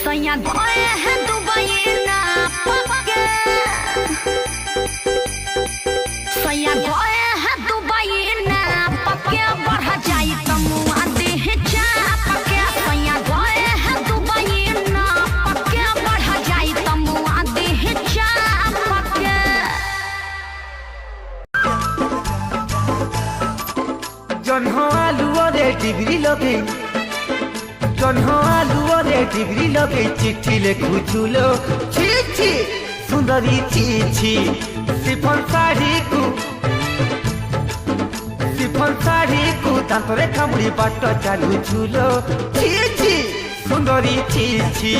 सैया गए हैं दुबई ना पक्के, सैया गए हैं दुबई ना पक्के, बढ़ जाई तमुआ देह चापके। सैया गए हैं दुबई ना पक्के, बढ़ जाई तमुआ देह चापके। जन्ह आलू रे डिग्री लगे, जन्ह आलू रे डिग्री लगे चिट्ठी लिखुचुलो छी छी सुंदरी छी छी। सिफन शाढ़ी को दांतरे कामुड़ी बाट चालुचुलो छी छी सुंदरी छी छी।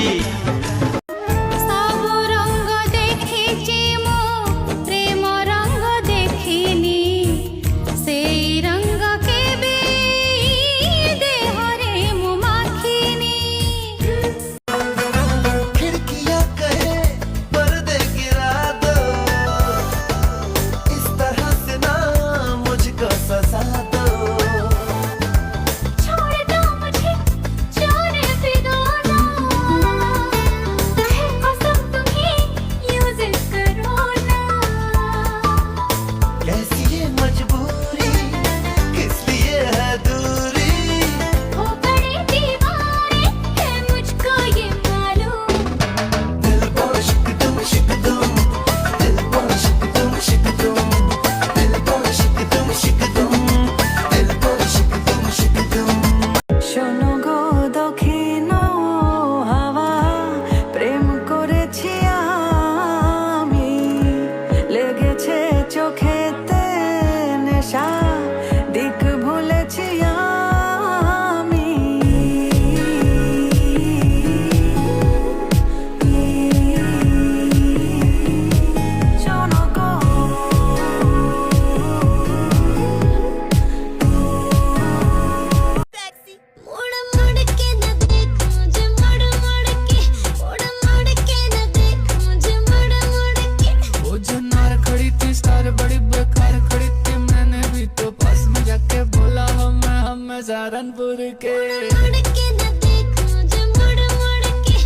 सहारनपुर के मुड़ के न देख मुझे मुड़ मुड़ के,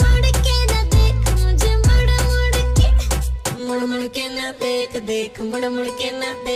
मुड़ के न देख मुझे मुड़ मुड़ के, मुड़ मुड़ के न देख देख मुड़ मुड़ के न देख।